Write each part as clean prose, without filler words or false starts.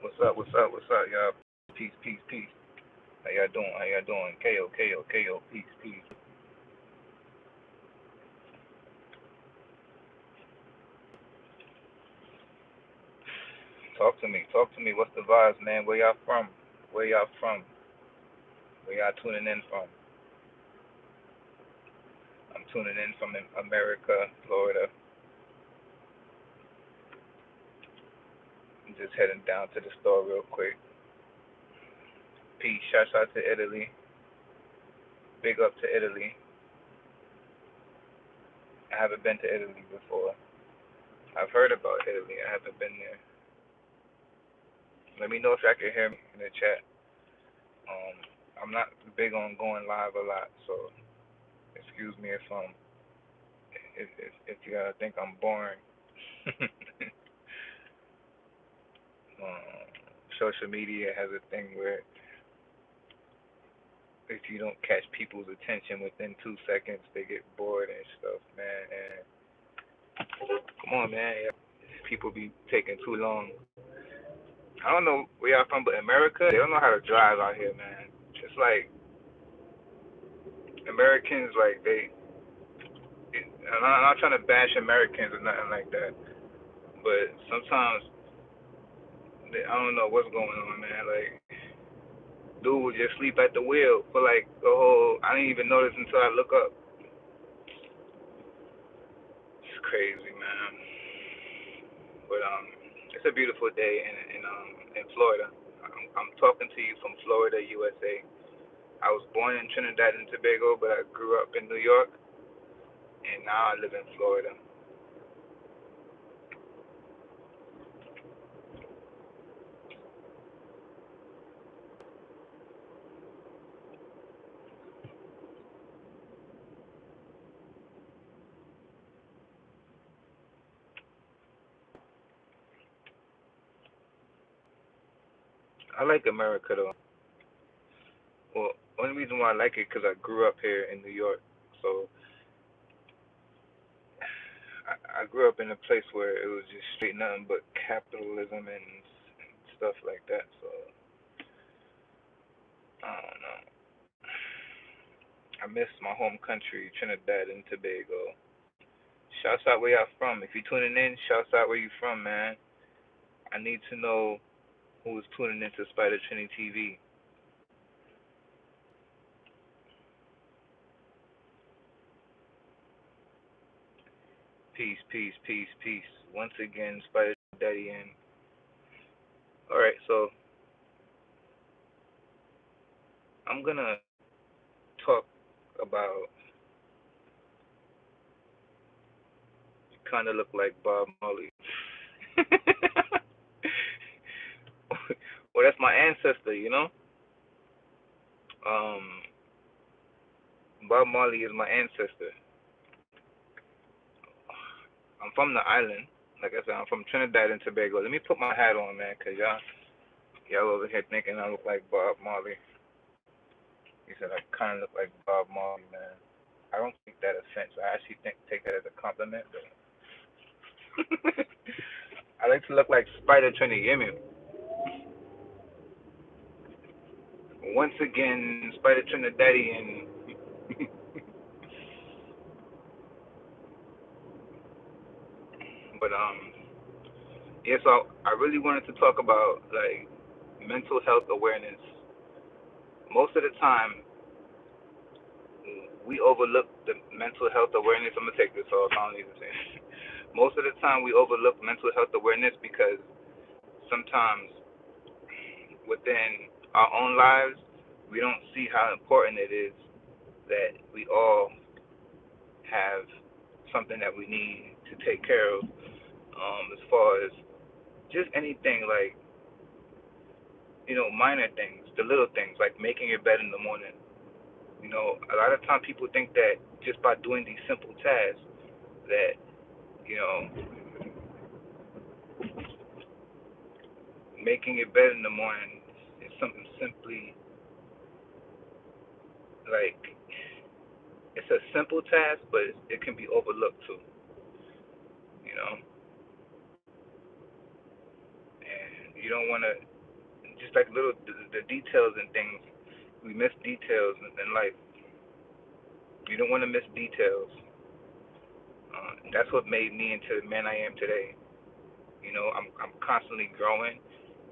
What's up? What's up? What's up, y'all? Peace, peace, peace. How y'all doing? How y'all doing? KO, KO, KO. Peace, peace. Talk to me. Talk to me. What's the vibes, man? Where y'all from? Where y'all from? Where y'all tuning in from? I'm tuning in from America, Florida. I'm just heading down to the store real quick. Peace. Shouts out to Italy. Big up to Italy. I haven't been to Italy before. I've heard about Italy. I haven't been there. Let me know if y'all can hear me in the chat. Um, I'm not big on going live a lot, so excuse me if you think I'm boring. um, Social media has a thing where if you don't catch people's attention within 2 seconds, they get bored and stuff, man. And come on, man, people be taking too long. I don't know where y'all from, but America, they don't know how to drive out here, man. It's like Americans, like I'm not trying to bash Americans or nothing like that, but sometimes I don't know what's going on, man. Like, dude would just sleep at the wheel for like the whole. I didn't even notice until I look up. It's crazy, man. But It's a beautiful day in Florida. I'm talking to you from Florida, USA. I was born in Trinidad and Tobago, but I grew up in New York, and now I live in Florida. I like America though. Well, only reason why I like it because I grew up here in New York. So I grew up in a place where it was just straight nothing but capitalism and stuff like that. So I don't know. I miss my home country, Trinidad and Tobago. Shouts out where y'all from. If you're tuning in, shouts out where you from, man. I need to know who is tuning into Spyda Trini TV. Peace, peace, peace, peace. Once again, Spyda Daddy in. Alright, so I'm gonna talk about you kinda look like Bob Marley. Well, that's my ancestor, you know? Um, Bob Marley is my ancestor. I'm from the island. Like I said, I'm from Trinidad and Tobago. Let me put my hat on, man, cause y'all over here thinking I look like Bob Marley. He said I kind of look like Bob Marley, man. I don't take that offense. I actually take that as a compliment. But I like to look like Spyda Trini. You hear me? Once again, Spyda Trinidadian. But yeah. So I really wanted to talk about like mental health awareness. Most of the time, we overlook the mental health awareness. I'm gonna take this off. I don't even say. Most of the time, we overlook mental health awareness because sometimes within our own lives, we don't see how important it is that we all have something that we need to take care of. As far as just anything like minor things, the little things like making your bed in the morning. A lot of times people think that just by doing these simple tasks that you know making your bed in the morning is something simply like it's a simple task, but it can be overlooked too. You know, and you don't want to just like little the details and things. We miss details in life. You don't want to miss details. That's what made me into the man I am today. I'm constantly growing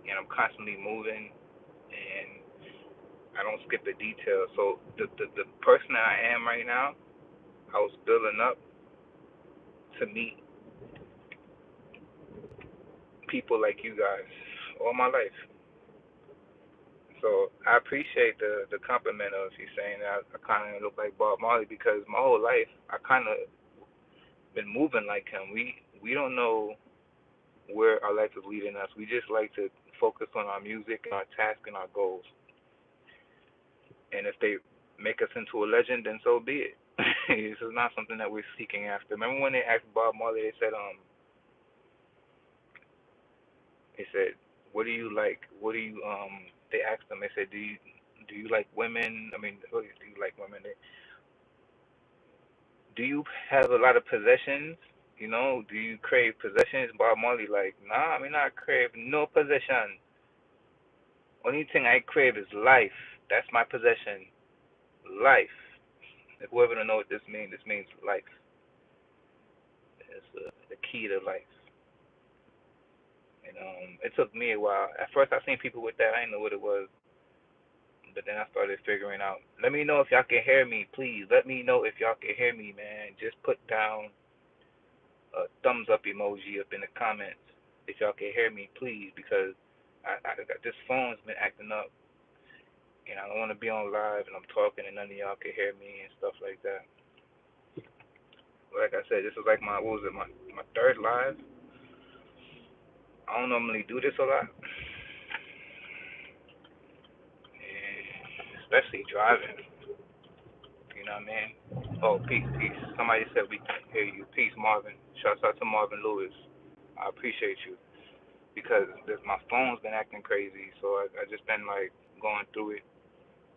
and I'm constantly moving and I don't skip a detail. So the person that I am right now, I was building up to meet people like you guys all my life. So I appreciate the compliment of you saying that I kind of look like Bob Marley because my whole life I kind of been moving like him. We don't know where our life is leading us. We just like to focus on our music and our task and our goals. And if they make us into a legend, then so be it. This is not something that we're seeking after. Remember when they asked Bob Marley? They said, "What do you like? What do you?" They asked him. They said, "Do you like women? I mean, do you like women? Do you have a lot of possessions? Do you crave possessions?" Bob Marley like, "Nah, I mean, I crave no possession. Only thing I crave is life. That's my possession. Life. If whoever don't know what this means life. It's the key to life." And it took me a while. At first, I seen people with that. I didn't know what it was, but then I started figuring out. Let me know if y'all can hear me, please. Let me know if y'all can hear me, man. Just put down a thumbs up emoji up in the comments. if y'all can hear me, please, because this phone's been acting up, and I don't want to be on live and I'm talking and none of y'all can hear me and stuff like that. Like I said, this is like my what was it my third live. I don't normally do this a lot, and especially driving. You know what I mean? Oh, peace, peace. Somebody said we can hear you. Peace, Marvin. Shouts out to Marvin Lewis. I appreciate you because my phone's been acting crazy, so I just been like going through it.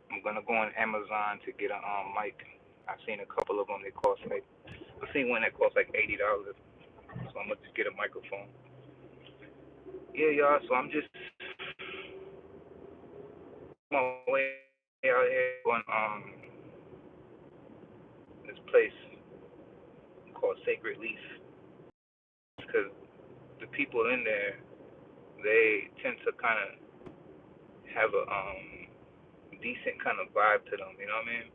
I'm gonna go on Amazon to get a mic. I've seen a couple of them. They cost like I seen one that cost like $80, so I'm gonna just get a microphone. Yeah, y'all. So I'm just on my way out here going this place called Sacred Leaf because the people in there they tend to kind of have a decent kind of vibe to them. You know what I mean?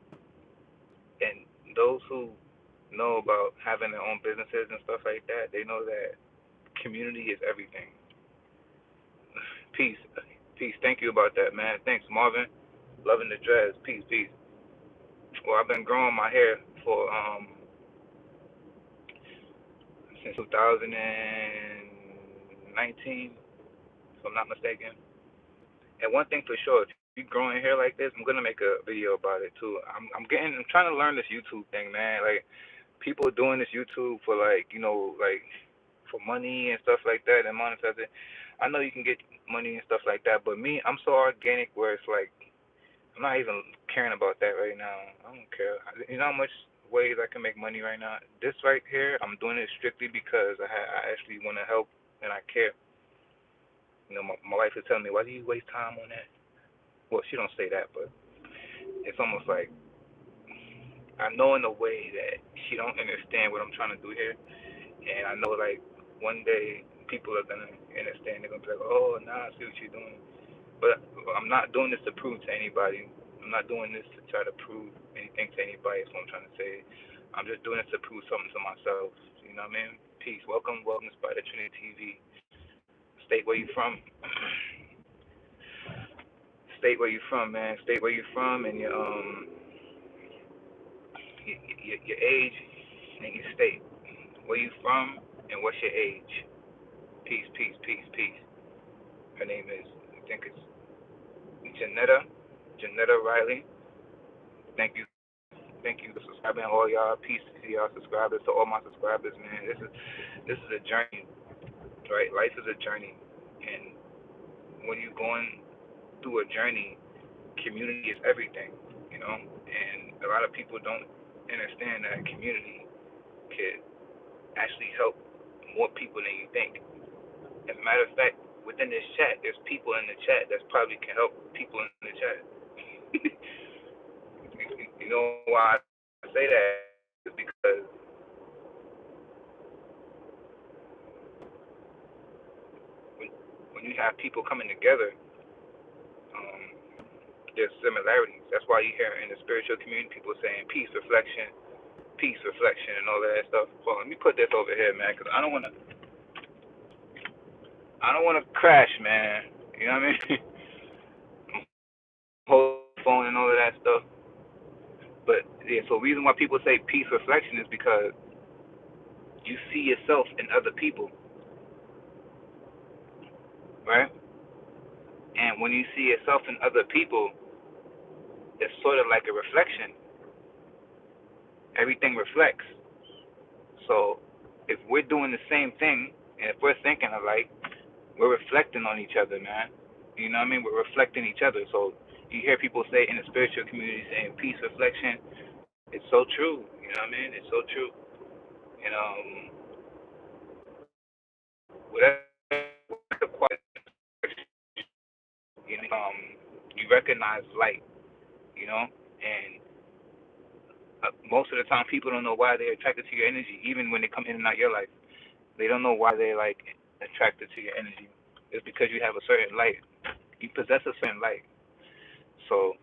And those who know about having their own businesses and stuff like that, they know that community is everything. Peace, peace. Thank you about that, man. Thanks, Marvin. Loving the dreads. Peace, peace. Well, I've been growing my hair for since 2019, if I'm not mistaken. And one thing for sure, if you growing hair like this, I'm gonna make a video about it too. I'm trying to learn this YouTube thing, man. Like people doing this YouTube for like like for money and stuff like that and monetize it. I know you can get money and stuff like that, but me, I'm so organic where it's like I'm not even caring about that right now. I don't care. You know how much ways I can make money right now? This right here, I'm doing it strictly because I actually want to help and I care. My wife is telling me, why do you waste time on that? Well, she don't say that, but it's almost like I know in a way that she don't understand what I'm trying to do here, and I know like one day people are gonna understand. They're gonna be like, oh, nah, I see what you're doing. But I'm not doing this to prove to anybody. I'm not doing this to try to prove anything to anybody. That's what I'm trying to say. I'm just doing this to prove something to myself. You know what I mean? Peace. Welcome, Spyda Trini TV. State where you from. State where you from, man. State where you from and your age and your state. Where you from and what's your age? Peace, peace, peace, peace. Her name is, I think it's Janetta Riley. Thank you for subscribing, all y'all. Peace to y'all subscribers, to all my subscribers, man. This is a journey, right? Life is a journey, and when you're going through a journey, community is everything, And a lot of people don't understand that community could actually help more people than you think. As a matter of fact, within this chat, there's people in the chat that probably can help people in the chat. You know why I say that? Is because when you have people coming together, um, there's similarities. That's why you hear in the spiritual community people saying peace, reflection, and all that stuff. Well, let me put this over here, man, because I don't want to crash, man. You know what I mean? Whole phone and all of that stuff. But yeah, so the reason why people say peace, reflection is because you see yourself in other people, right? And when you see yourself in other people, it's sort of like a reflection. Everything reflects. So if we're doing the same thing, and if we're thinking alike, we're reflecting on each other, man. You know what I mean? We're reflecting each other. So you hear people say in the spiritual community saying peace, reflection. It's so true. You know what I mean? It's so true. And whatever you recognize light. And most of the time people don't know why they're attracted to your energy, even when they come in and out your life. They don't know why they're like attracted to your energy. It's because you have a certain light. You possess a certain light. So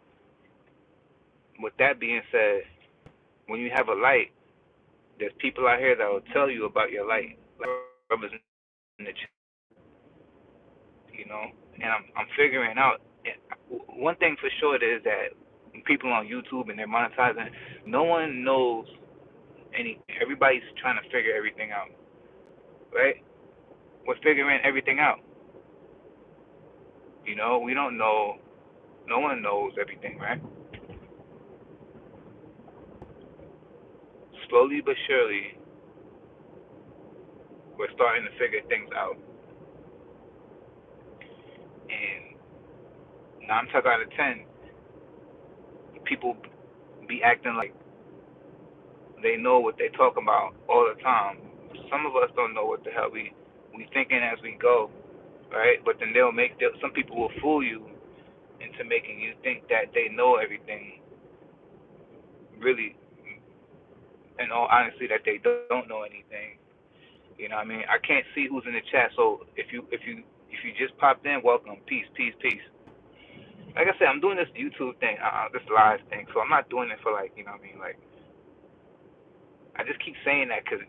with that being said, when you have a light, there's people out here that will tell you about your light. Like brothers in the chat. you know. And I'm figuring out. One thing for sure is that people on YouTube and they're monetizing, no one knows anything. Everybody's trying to figure everything out, right? We're figuring everything out. You know, we don't know. No one knows everything, right? Slowly but surely, we're starting to figure things out. And 9 times out of 10, people be acting like they know what they talk about all the time. Some of us don't know what the hell we thinking as we go, right? But then some people will fool you into making you think that they know everything. Really, in all honesty, that they don't know anything. You know what I mean? I can't see who's in the chat, so if you just popped in, welcome. Peace, peace, peace. Like I said, I'm doing this YouTube thing, this live thing, so I'm not doing it for like, you know what I mean? Like, I just keep saying that because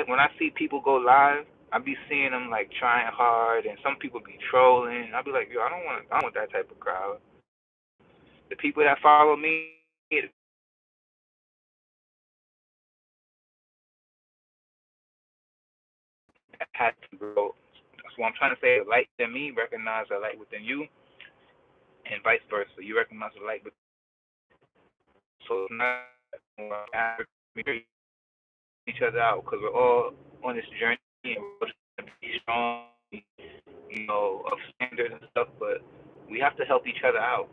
when I see people go live, I be seeing them like trying hard, and some people be trolling. I be like, yo, I don't want that type of crowd. The people that follow me have to grow. That's what I'm trying to say. The light within me recognize the light within you, and vice versa. You recognize the light within. So it's not each other out because we're all on this journey and we're trying to be strong, of standards and stuff, but we have to help each other out.